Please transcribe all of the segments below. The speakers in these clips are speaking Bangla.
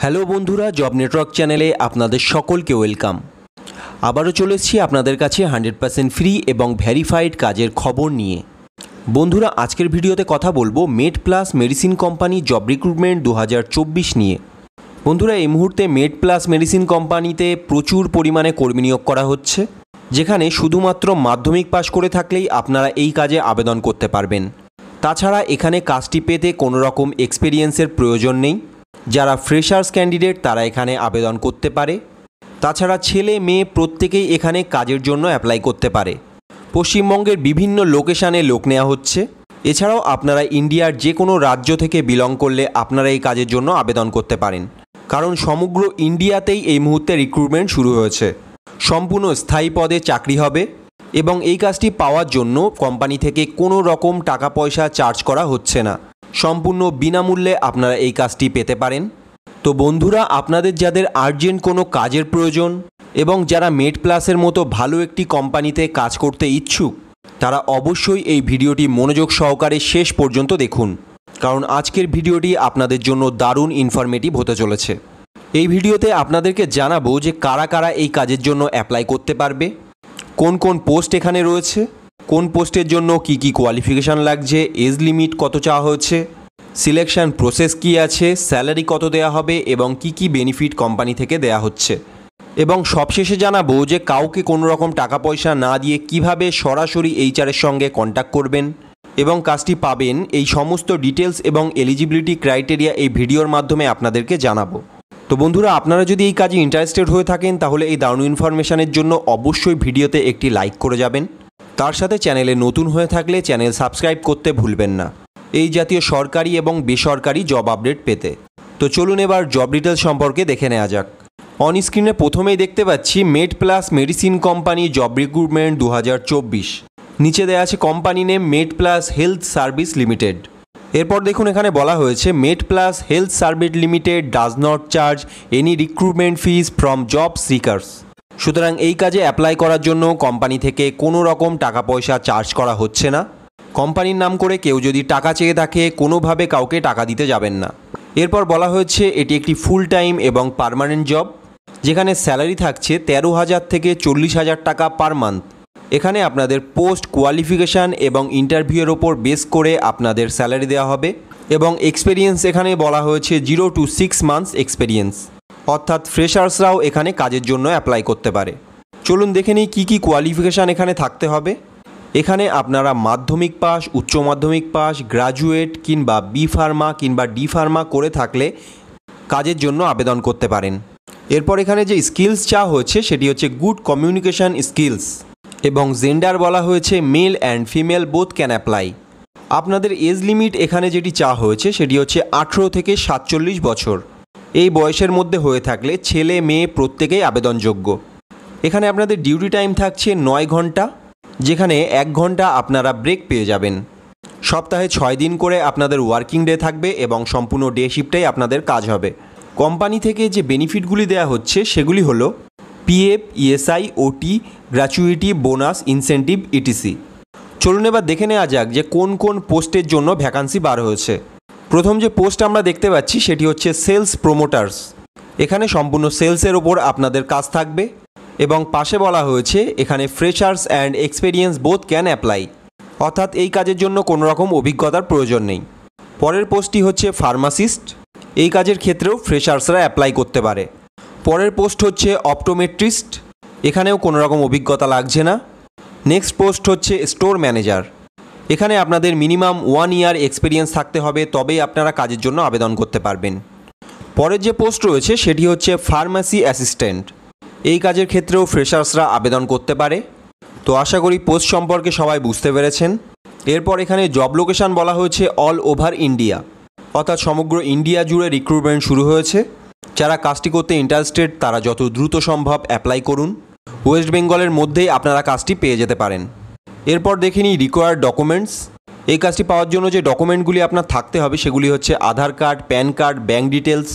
হ্যালো বন্ধুরা, জব নেটওয়ার্ক চ্যানেলে আপনাদের সকলকে ওয়েলকাম। আবারও চলে এসেছি আপনাদের কাছে 100% ফ্রি এবং ভেরিফাইড কাজের খবর নিয়ে। বন্ধুরা, আজকের ভিডিওতে কথা বলবো made plus medicine company job recruitment 2024 নিয়ে। বন্ধুরা, এই মুহূর্তে মেড প্লাস মেডিসিন কোম্পানিতে প্রচুর পরিমাণে কর্মী নিয়োগ করা হচ্ছে, যেখানে শুধুমাত্র মাধ্যমিক পাশ করে থাকলেই আপনারা এই কাজে আবেদন করতে পারবেন। তাছাড়া এখানে কাজটি পেতে কোনো রকম এক্সপিরিয়েন্সের প্রয়োজন নেই। যারা ফ্রেশার্স ক্যান্ডিডেট তারা এখানে আবেদন করতে পারে। তাছাড়া ছেলে মেয়ে প্রত্যেকেই এখানে কাজের জন্য অ্যাপ্লাই করতে পারে। পশ্চিমবঙ্গের বিভিন্ন লোকেশানে লোক নেওয়া হচ্ছে। এছাড়াও আপনারা ইন্ডিয়ার যে কোনো রাজ্য থেকে বিলং করলে আপনারা এই কাজের জন্য আবেদন করতে পারেন, কারণ সমগ্র ইন্ডিয়াতেই এই মুহূর্তে রিক্রুটমেন্ট শুরু হয়েছে। সম্পূর্ণ স্থায়ী পদে চাকরি হবে এবং এই কাজটি পাওয়ার জন্য কোম্পানি থেকে কোনো রকম টাকা পয়সা চার্জ করা হচ্ছে না। সম্পূর্ণ বিনামূল্যে আপনারা এই কাজটি পেতে পারেন। তো বন্ধুরা, আপনাদের যাদের আর্জেন্ট কোনো কাজের প্রয়োজন এবং যারা মেড প্লাসের মতো ভালো একটি কোম্পানিতে কাজ করতে ইচ্ছুক, তারা অবশ্যই এই ভিডিওটি মনোযোগ সহকারে শেষ পর্যন্ত দেখুন, কারণ আজকের ভিডিওটি আপনাদের জন্য দারুণ ইনফরমেটিভ হতে চলেছে। এই ভিডিওতে আপনাদেরকে জানাবো যে কারা কারা এই কাজের জন্য অ্যাপ্লাই করতে পারবে, কোন কোন পোস্ট এখানে রয়েছে, কোন পোস্টের জন্য কি কি কোয়ালিফিকেশান লাগছে, এজ লিমিট কত চাওয়া হচ্ছে, সিলেকশন প্রসেস কি আছে, স্যালারি কত দেয়া হবে এবং কি কি বেনিফিট কোম্পানি থেকে দেয়া হচ্ছে। এবং সবশেষে জানাবো যে কাউকে কোনো রকম টাকা পয়সা না দিয়ে কিভাবে সরাসরি এইচআরের সঙ্গে কন্ট্যাক্ট করবেন এবং কাজটি পাবেন, এই সমস্ত ডিটেলস এবং এলিজিবিলিটি ক্রাইটেরিয়া এই ভিডিওর মাধ্যমে আপনাদেরকে জানাবো। তো বন্ধুরা, আপনারা যদি এই কাজে ইন্টারেস্টেড হয়ে থাকেন তাহলে এই দারুণ ইনফরমেশনের জন্য অবশ্যই ভিডিওতে একটি লাইক করে যাবেন। তার সাথে চ্যানেলে নতুন হয়ে থাকলে চ্যানেল সাবস্ক্রাইব করতে ভুলবেন না এই জাতীয় সরকারি এবং বেসরকারি জব আপডেট পেতে। তো চলুন এবার জব ডিটেলস সম্পর্কে দেখে নেওয়া যাক। অন স্ক্রিনে প্রথমেই দেখতে পাচ্ছি made plus medicine company job recruitment 2024। নিচে দেওয়া আছে company name made plus health service limited. এরপর দেখুন এখানে বলা হয়েছে made plus health service limited does not charge any recruitment fees from job seekers. সুতরাং এই কাজে অ্যাপ্লাই করার জন্য কোম্পানি থেকে কোনো রকম টাকা পয়সা চার্জ করা হচ্ছে না। কোম্পানির নাম করে কেউ যদি টাকা চেয়ে থাকে কোনোভাবে কাউকে টাকা দিতে যাবেন না। এরপর বলা হয়েছে এটি একটি ফুল টাইম এবং পার্মানেন্ট জব, যেখানে স্যালারি থাকছে 13,000 থেকে 40,000 টাকা পার মান্থ। এখানে আপনাদের পোস্ট কোয়ালিফিকেশান এবং ইন্টারভিউয়ের ওপর বেস করে আপনাদের স্যালারি দেওয়া হবে এবং এক্সপিরিয়েন্স এখানে বলা হয়েছে 0 to 6 মান্থস এক্সপিরিয়েন্স, অর্থাৎ ফ্রেশার্সরাও এখানে কাজের জন্য অ্যাপ্লাই করতে পারে। চলুন দেখে নিই কী কী কোয়ালিফিকেশান এখানে থাকতে হবে। এখানে আপনারা মাধ্যমিক পাস, উচ্চ মাধ্যমিক পাস, গ্র্যাজুয়েট কিংবা বি ফার্মা কিংবা ডি ফার্মা করে থাকলে কাজের জন্য আবেদন করতে পারেন। এরপর এখানে যে স্কিলস চাওয়া হয়েছে সেটি হচ্ছে গুড কমিউনিকেশান স্কিলস এবং জেন্ডার বলা হয়েছে male and female both can apply. আপনাদের এজ লিমিট এখানে যেটি চাওয়া হয়েছে সেটি হচ্ছে 18 থেকে 47 বছর। এই বয়সের মধ্যে হয়ে থাকলে ছেলে মেয়ে প্রত্যেকেই আবেদনযোগ্য। এখানে আপনাদের ডিউটি টাইম থাকছে 9 ঘন্টা, যেখানে 1 ঘন্টা আপনারা ব্রেক পেয়ে যাবেন। সপ্তাহে 6 দিন করে আপনাদের ওয়ার্কিং ডে থাকবে এবং সম্পূর্ণ ডে শিফটেই আপনাদের কাজ হবে। কোম্পানি থেকে যে বেনিফিটগুলি দেওয়া হচ্ছে সেগুলি হলো পিএফ, ইএসআই, ওটি, গ্র্যাচুইটি, বোনাস, ইনসেন্টিভ, ইটিসি। চলুন এবার দেখে নেওয়া যাক যে কোন কোন পোস্টের জন্য ভ্যাকান্সি বার হয়েছে। প্রথম যে পোস্ট আমরা দেখতে পাচ্ছি সেটি হচ্ছে সেলস প্রমোটার্স। এখানে সম্পূর্ণ সেলসের ওপর আপনাদের কাজ থাকবে এবং পাশে বলা হয়েছে এখানে freshers and experience both can apply, অর্থাৎ এই কাজের জন্য কোনো রকম অভিজ্ঞতার প্রয়োজন নেই। পরের পোস্টটি হচ্ছে ফার্মাসিস্ট। এই কাজের ক্ষেত্রেও ফ্রেশার্সরা অ্যাপ্লাই করতে পারে। পরের পোস্ট হচ্ছে অপটোমেট্রিস্ট। এখানেও কোনো রকম অভিজ্ঞতা লাগছে না। নেক্সট পোস্ট হচ্ছে স্টোর ম্যানেজার। এখানে আপনাদের মিনিমাম 1 ইয়ার এক্সপিরিয়েন্স থাকতে হবে, তবেই আপনারা কাজের জন্য আবেদন করতে পারবেন। পরের যে পোস্ট রয়েছে সেটি হচ্ছে ফার্মাসি অ্যাসিস্ট্যান্ট। এই কাজের ক্ষেত্রেও ফ্রেশার্সরা আবেদন করতে পারে। তো আশা করি পোস্ট সম্পর্কে সবাই বুঝতে পেরেছেন। এরপর এখানে জব লোকেশান বলা হয়েছে অল ওভার ইন্ডিয়া, অর্থাৎ সমগ্র ইন্ডিয়া জুড়ে রিক্রুটমেন্ট শুরু হয়েছে। যারা কাজটি করতে ইন্টারেস্টেড তারা যত দ্রুত সম্ভব অ্যাপ্লাই করুন। ওয়েস্ট বেঙ্গলের মধ্যেই আপনারা কাজটি পেয়ে যেতে পারেন। এরপর দেখে নিই রিকোয়ার্ড ডকুমেন্টস। এই কাজটি পাওয়ার জন্য যে ডকুমেন্টগুলি আপনার থাকতে হবে সেগুলি হচ্ছে Aadhaar card, PAN card, bank details,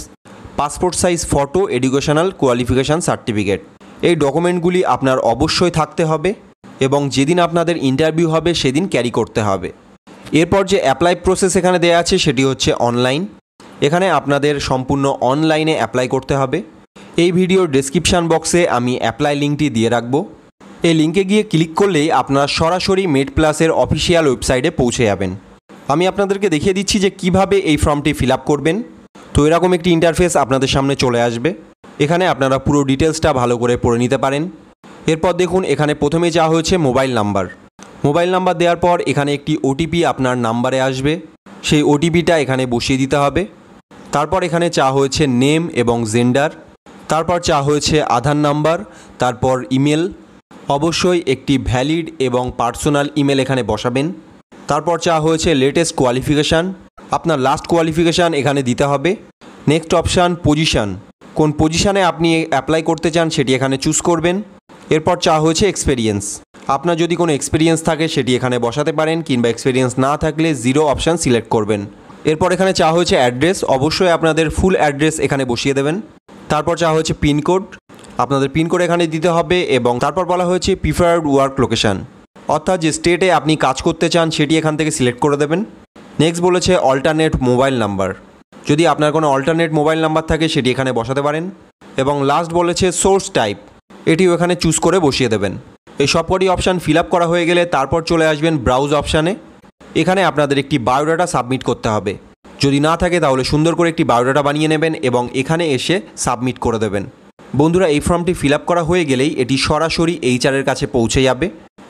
passport size photo, educational qualification certificate. এই ডকুমেন্টগুলি আপনার অবশ্যই থাকতে হবে এবং যেদিন আপনাদের ইন্টারভিউ হবে সেদিন ক্যারি করতে হবে। এরপর যে অ্যাপ্লাই প্রসেস এখানে দেওয়া আছে সেটি হচ্ছে অনলাইন। এখানে আপনাদের সম্পূর্ণ অনলাইনে অ্যাপ্লাই করতে হবে। এই ভিডিওর ডেসক্রিপশান বক্সে আমি অ্যাপ্লাই লিঙ্কটি দিয়ে রাখব। এই লিঙ্কে গিয়ে ক্লিক করলেই আপনারা সরাসরি মেডপ্লাসের অফিসিয়াল ওয়েবসাইটে পৌঁছে যাবেন। আমি আপনাদেরকে দেখিয়ে দিচ্ছি যে কিভাবে এই ফর্মটি ফিল আপ করবেন। তো এরকম একটি ইন্টারফেস আপনাদের সামনে চলে আসবে। এখানে আপনারা পুরো ডিটেলসটা ভালো করে পড়ে নিতে পারেন। এরপর দেখুন এখানে প্রথমে চাওয়া হয়েছে মোবাইল নাম্বার। মোবাইল নাম্বার দেওয়ার পর এখানে একটি ওটিপি আপনার নাম্বারে আসবে, সেই ওটিপিটা এখানে বসিয়ে দিতে হবে। তারপর এখানে চাওয়া হয়েছে নেম এবং জেন্ডার। তারপর চাওয়া হয়েছে আধার নাম্বার, তারপর ইমেল। অবশ্যই একটি ভ্যালিড এবং পার্সোনাল ইমেল এখানে বসাবেন। তারপর চাওয়া হয়েছে লেটেস্ট কোয়ালিফিকেশান, আপনার লাস্ট কোয়ালিফিকেশান এখানে দিতে হবে। নেক্সট অপশান পজিশান, কোন পজিশানে আপনি অ্যাপ্লাই করতে চান সেটি এখানে চুজ করবেন। এরপর চাওয়া হয়েছে এক্সপিরিয়েন্স, আপনার যদি কোনো এক্সপিরিয়েন্স থাকে সেটি এখানে বসাতে পারেন, কিংবা এক্সপিরিয়েন্স না থাকলে জিরো অপশান সিলেক্ট করবেন। এরপর এখানে চাওয়া হয়েছে অ্যাড্রেস, অবশ্যই আপনাদের ফুল অ্যাড্রেস এখানে বসিয়ে দেবেন। তারপর চাওয়া হয়েছে পিনকোড, আপনাদের পিনকোড এখানে দিতে হবে। এবং তারপর বলা হয়েছে প্রিফার্ড ওয়ার্ক লোকেশান, অর্থাৎ যে স্টেটে আপনি কাজ করতে চান সেটি এখান থেকে সিলেক্ট করে দেবেন। নেক্সট বলেছে অল্টারনেট মোবাইল নাম্বার, যদি আপনার কোনো অল্টারনেট মোবাইল নাম্বার থাকে সেটি এখানে বসাতে পারেন। এবং লাস্ট বলেছে সোর্স টাইপ, এটিও এখানে চুজ করে বসিয়ে দেবেন। এই সবকটি অপশান ফিল আপ করা হয়ে গেলে তারপর চলে আসবেন ব্রাউজ অপশানে। এখানে আপনাদের একটি বায়োডাটা সাবমিট করতে হবে, যদি না থাকে তাহলে সুন্দর করে একটি বায়োডাটা বানিয়ে নেবেন এবং এখানে এসে সাবমিট করে দেবেন। বন্ধুরা, এই ফর্মটি ফিল আপ করা হয়ে গেলেই এটি সরাসরি এইচআরের কাছে পৌঁছে যাবে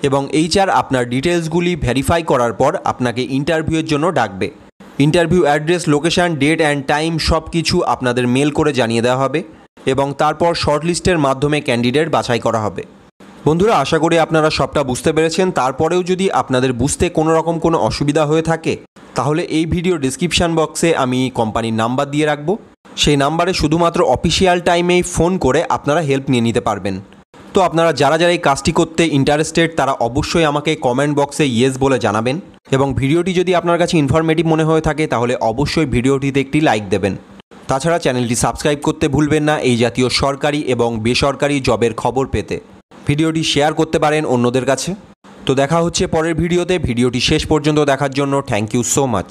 এবং এইচআর আপনার ডিটেলসগুলি ভেরিফাই করার পর আপনাকে ইন্টারভিউয়ের জন্য ডাকবে। Interview address, location, date and time সব কিছু আপনাদের মেল করে জানিয়ে দেওয়া হবে এবং তারপর শর্টলিস্টের মাধ্যমে ক্যান্ডিডেট বাছাই করা হবে। বন্ধুরা, আশা করি আপনারা সবটা বুঝতে পেরেছেন। তারপরেও যদি আপনাদের বুঝতে কোনো রকম কোনো অসুবিধা হয়ে থাকে তাহলে এই ভিডিও ডিসক্রিপশান বক্সে আমি কোম্পানির নাম্বার দিয়ে রাখবো, সেই নাম্বারে শুধুমাত্র অফিসিয়াল টাইমেই ফোন করে আপনারা হেল্প নিয়ে নিতে পারবেন। তো আপনারা যারা যারা এই কাজটি করতে ইন্টারেস্টেড তারা অবশ্যই আমাকে কমেন্ট বক্সে ইয়েস বলে জানাবেন। এবং ভিডিওটি যদি আপনার কাছে ইনফরমেটিভ মনে হয়ে থাকে তাহলে অবশ্যই ভিডিওটিতে একটি লাইক দেবেন। তাছাড়া চ্যানেলটি সাবস্ক্রাইব করতে ভুলবেন না এই জাতীয় সরকারি এবং বেসরকারি জবের খবর পেতে। ভিডিওটি শেয়ার করতে পারেন অন্যদের কাছে। তো দেখা হচ্ছে পরের ভিডিওতে। ভিডিওটি শেষ পর্যন্ত দেখার জন্য থ্যাংক ইউ সো মাচ।